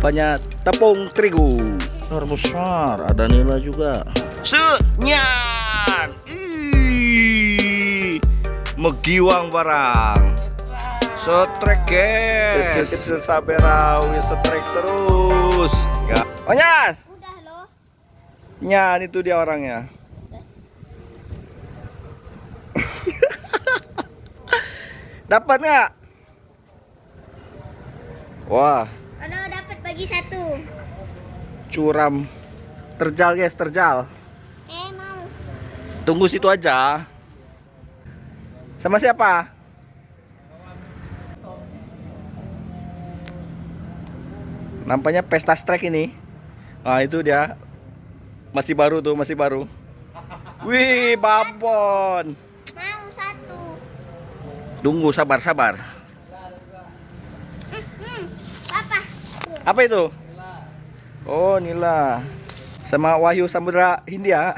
Umpannya tepung terigu. Besar, ada nila juga. Senyan. Megiwang barang. Setrek guys. Kecil-kecil saberawi setrek terus. Ya. Onyan. Udah loh. Nyan itu dia orangnya. Dapat nggak? Wah, Aduh, dapat bagi satu. curam. Terjal guys, terjal. Mau. Tunggu situ aja. Sama siapa? Nampaknya pesta strike ini. Ah, itu dia. Masih baru tuh, masih baru. Wih, babon. Mau satu. Tunggu, sabar, sabar. Apa? Apa itu? Oh, nila. Sama Wahyu Samudra Hindia.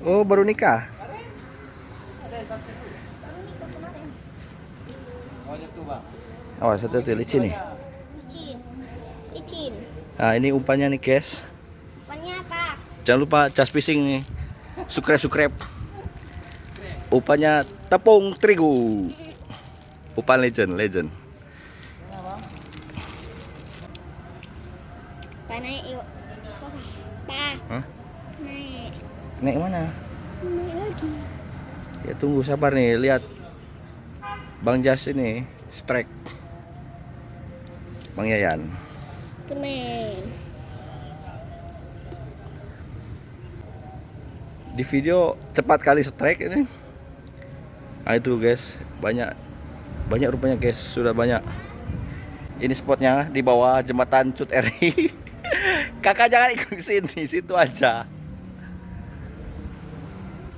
Oh, baru nikah. Awas, satu licin nih. Licin. Licin. Nah, ini umpannya nih, guys. Umpannya apa? Jangan lupa just fishing nih. Sukrep. Umpannya tepung terigu. Umpan legend. Pa, naik yuk. Pa. Hah? Naik. Naik mana? Naik lagi. Ya tunggu, sabar nih, lihat. Bang Jas ini strike. Bang Yayan. Kemen. Di video cepat kali strike ini. Nah itu guys, banyak rupanya guys, sudah banyak. Ini spotnya di bawah jembatan Cut Eri. Kakak jangan ikut ke sini, situ aja.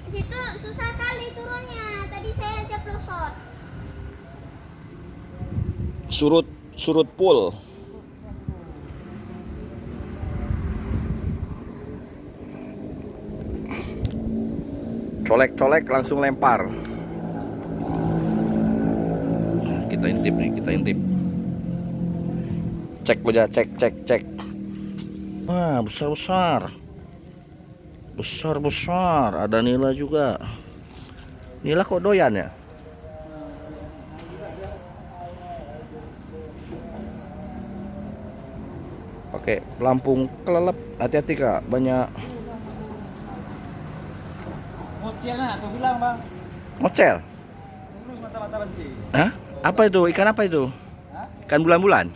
Situ susah kali turunnya. Tadi saya aja pelosot. Surut pool. Colek langsung lempar. Kita intip nih, Cek aja, cek. Wah, besar. Ada nila juga. Nila kok doyan ya? Pakai pelampung kelelep, hati-hati kak, banyak. Mocel nah, tuh bilang bang. Mocel? Lurus mata-mata benci. Hah? Apa itu? Ikan apa itu? Hah? Ikan bulan-bulan?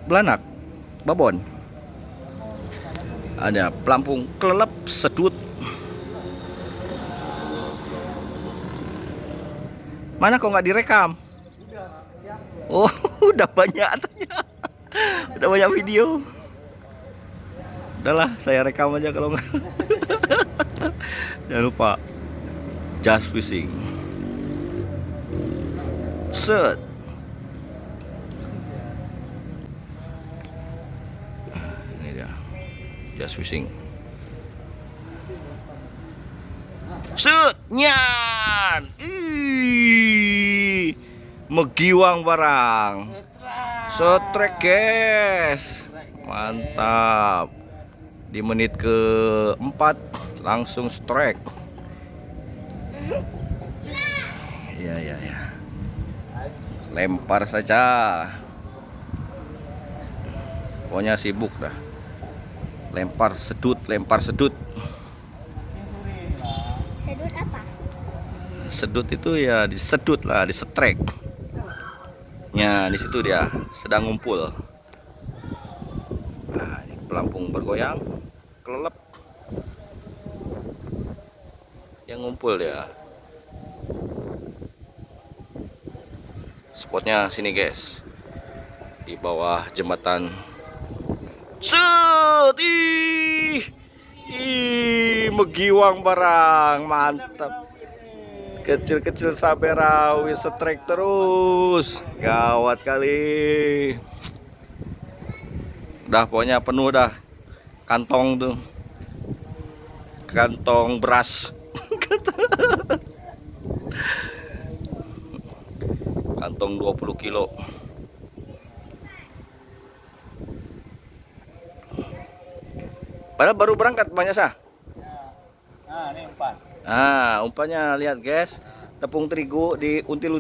Belanak? Babon? Ada pelampung kelelep, sedut. Mana kok nggak direkam? Oh, udah banyak ternyata. Udah banyak video. Udahlah, saya rekam aja kalau nggak. Jangan lupa just fishing. Set. Ini dia, just fishing. Set, nyan. Megiwang barang. Setrek guys. Mantap. Di menit ke-4 langsung strike. Ya. Lempar saja. Pokoknya sibuk dah. Lempar sedut. Sedut apa? Sedut itu ya disedut lah, disetrek. Ya, di situ dia sedang ngumpul. Nah, ini pelampung bergoyang, kelelep. Yang ngumpul ya. Spotnya sini guys, di bawah jembatan. Set, megiwang barang, mantap. Kecil-kecil saberawi setrek terus, gawat kali. Udah pokoknya penuh dah kantong tuh, kantong beras. Kantong 20 kilo. Padahal baru berangkat banyak sah. Nah, ini umpan. Umpannya lihat guys. Tepung terigu diuntil.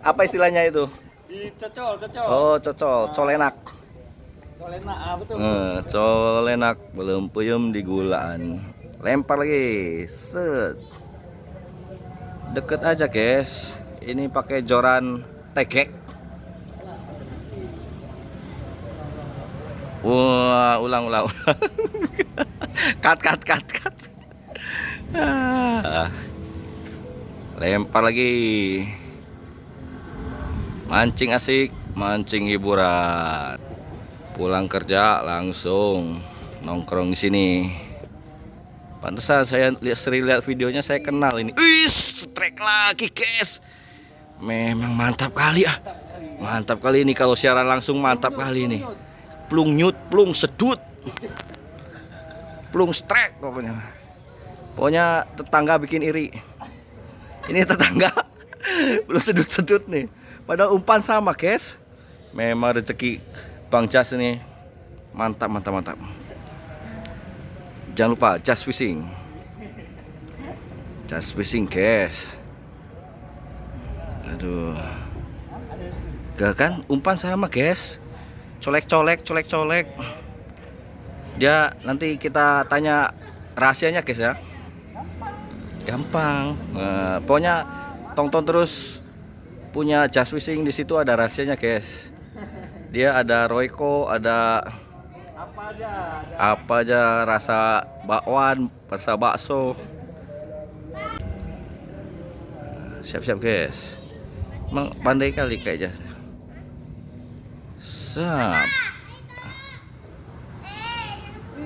Apa istilahnya itu? Dicocol. Oh, cocol, colenak. Colenak, betul. Colenak belum puyem di gulaan. Lempar lagi. Set. Deket aja, guys. Ini pakai joran tegek. Wah, ulang. Cut. Lempar lagi. Mancing asik, mancing hiburan. Pulang kerja langsung nongkrong di sini. Pantesan saya sering lihat videonya, saya kenal ini. Strike lagi, guys. Memang mantap kali ah. Mantap kali ini kalau siaran langsung, mantap kali ini. Plung nyut, plung sedut. Plung strike pokoknya. Pokoknya tetangga bikin iri. Ini tetangga belum sedut-sedut nih. Padahal umpan sama, guys. Memang rezeki Bang Jas ini mantap. Jangan lupa Jas Fishing, guys. Aduh, gak kan umpan sama, guys. Colek. Dia nanti kita tanya rahasianya, guys ya. Gampang. Nah, pokoknya tonton terus punya Jas Fishing, di situ ada rahasianya, guys. Dia ada Royco, ada apa aja rasa bakwan, rasa bakso. Siap-siap, guys. Emang pandai kali kayak Jas.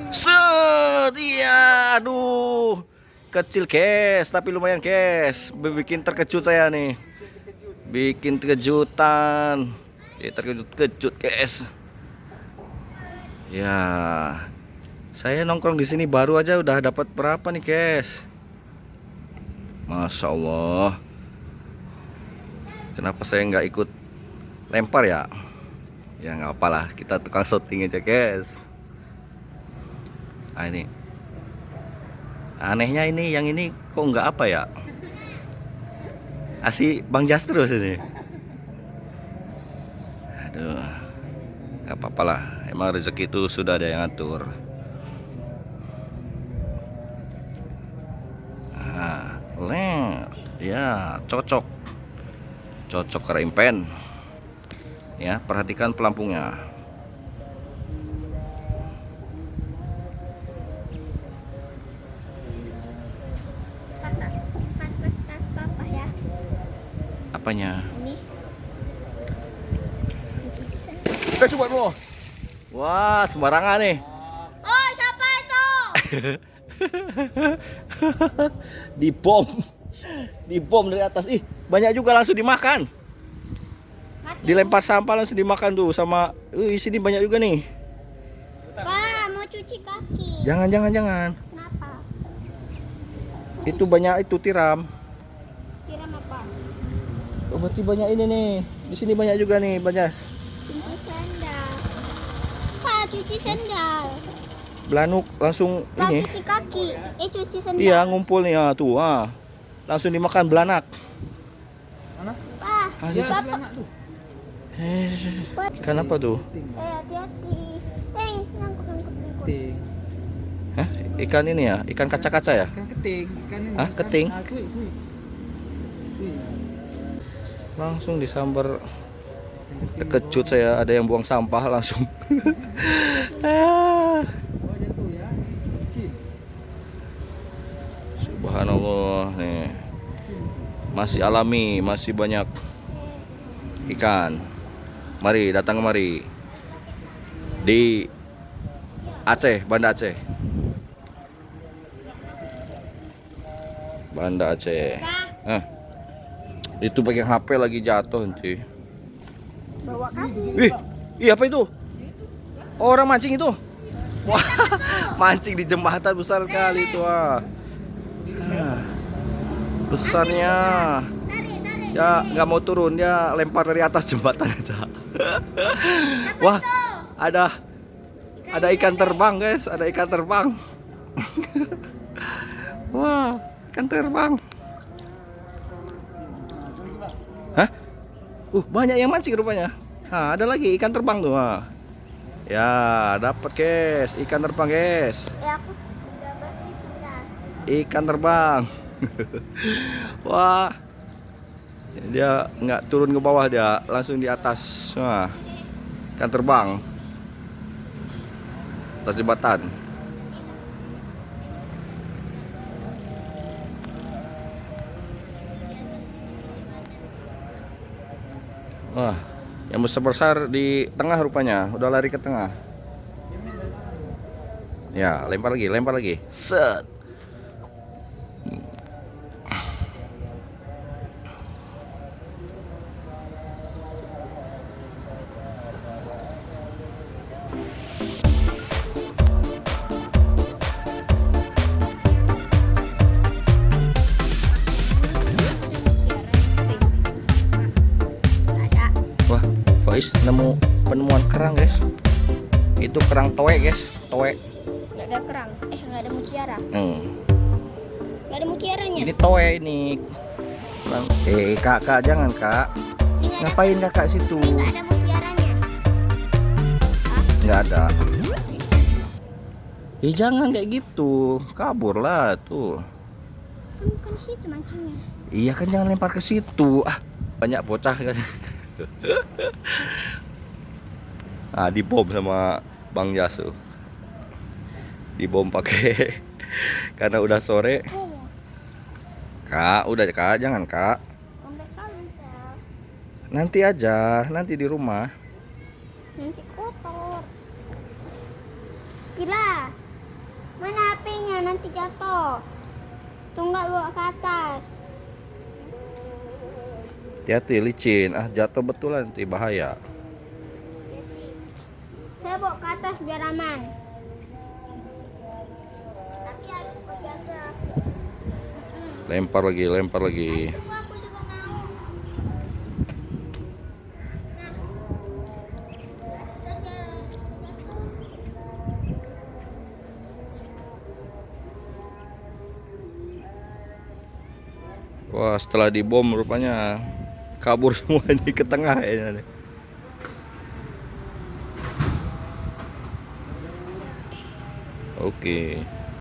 Set, iya, aduh. Kecil, guys, tapi lumayan, guys. Bikin terkejut saya nih. Bikin kejutan. Terkejut, guys. Ya. Saya nongkrong di sini baru aja udah dapat berapa nih, guys? Masya Allah. Kenapa saya nggak ikut lempar ya? Ya nggak apalah, kita tukang shooting aja, guys. Nah, ini. Anehnya ini, yang ini kok nggak apa ya? Asih Bang Jas terus ini. Aduh, nggak apa-apa lah. Emang rezeki itu sudah ada yang ngatur. Ya cocok kerimpen. Ya, perhatikan pelampungnya. Simpan tas papa ya. Apanya? Ini. Buat lo. Wah, sembarangan nih. Oh, siapa itu? Dibom dari atas. Ih, banyak juga langsung dimakan. Mati. Dilempar sampah langsung dimakan tuh sama. Sini banyak juga nih. Pak, mau cuci kaki. Jangan. Kenapa? Itu banyak itu tiram. Tiram apa? Oh, berarti banyak ini nih. Di sini banyak juga nih, banyak. Cuci sendal. Pak, cuci sendal. Belanuk langsung Pak, ini. cuci kaki. Cuci sendal. Iya, ngumpul nih tuh. Langsung dimakan belanak. Mana? Pak, Ya, Bapak. belanak tuh. Ikan apa tuh? Hati-hati. Nangkut. Keting. Hah? Ikan ini ya? Ikan kaca-kaca ya? Ikan keting. Ikan ini. Hah, keting? Sui. Langsung disambar. Terkejut saya, ada yang buang sampah langsung. Oh, jatuh ya. Kecil. Subhanallah nih. Masih alami, masih banyak ikan. Mari datang kemari. Di Aceh, Banda Aceh. Banda Aceh. Itu pakai HP lagi jatuh nanti. Bawa kaki. Ih, apa itu? Orang mancing itu. Wah, mancing di jembatan besar kali itu. Besarnya. Tarik. Ya nggak mau turun, dia lempar dari atas jembatan aja. Wah, ada Ada ikan terbang guys, ada ikan terbang. Wah, ikan terbang. Hah? Banyak yang mancing rupanya. Nah, ada lagi ikan terbang tuh. Nah. Ya, dapat guys, ikan terbang guys. Ya aku udah bersih sudah. Ikan terbang. Wah. Dia nggak turun ke bawah, dia langsung di atas. Nah, ikan terbang. Atas jembatan. Wah, yang besar-besar di tengah rupanya, udah lari ke tengah. Ya, lempar lagi, lempar lagi. Set. Ada. Wah, Faiz nemu penemuan kerang guys. Itu kerang towe guys, towe. Nggak ada kerang. Nggak ada mutiara. Nggak ada mutiaranya. Ini towe ini. Kakak jangan kak. Ngapain kakak situ? Nggak ada mutiaranya. Nggak ada. Jangan kayak gitu, kabur lah tuh. Kan bukan situ mancingnya. Iya kan jangan lempar ke situ. Banyak bocah kan. Dibom sama Bang Jasu. Dibom pakai karena udah sore. Kak, udah kak, jangan kak. Sampai kali Sel. Nanti aja, nanti di rumah. Nanti kotor. Gila. Mana HP-nya nanti jatuh. Tunggu bawa ke atas. Hati-hati licin, jatuh betulan nanti bahaya. Saya bawa ke atas biar aman. Tapi harus kau jaga. Lempar lagi, lempar lagi. Tunggu aku juga mau. Wah, setelah dibom rupanya kabur semua ini ke tengah ya. Oke.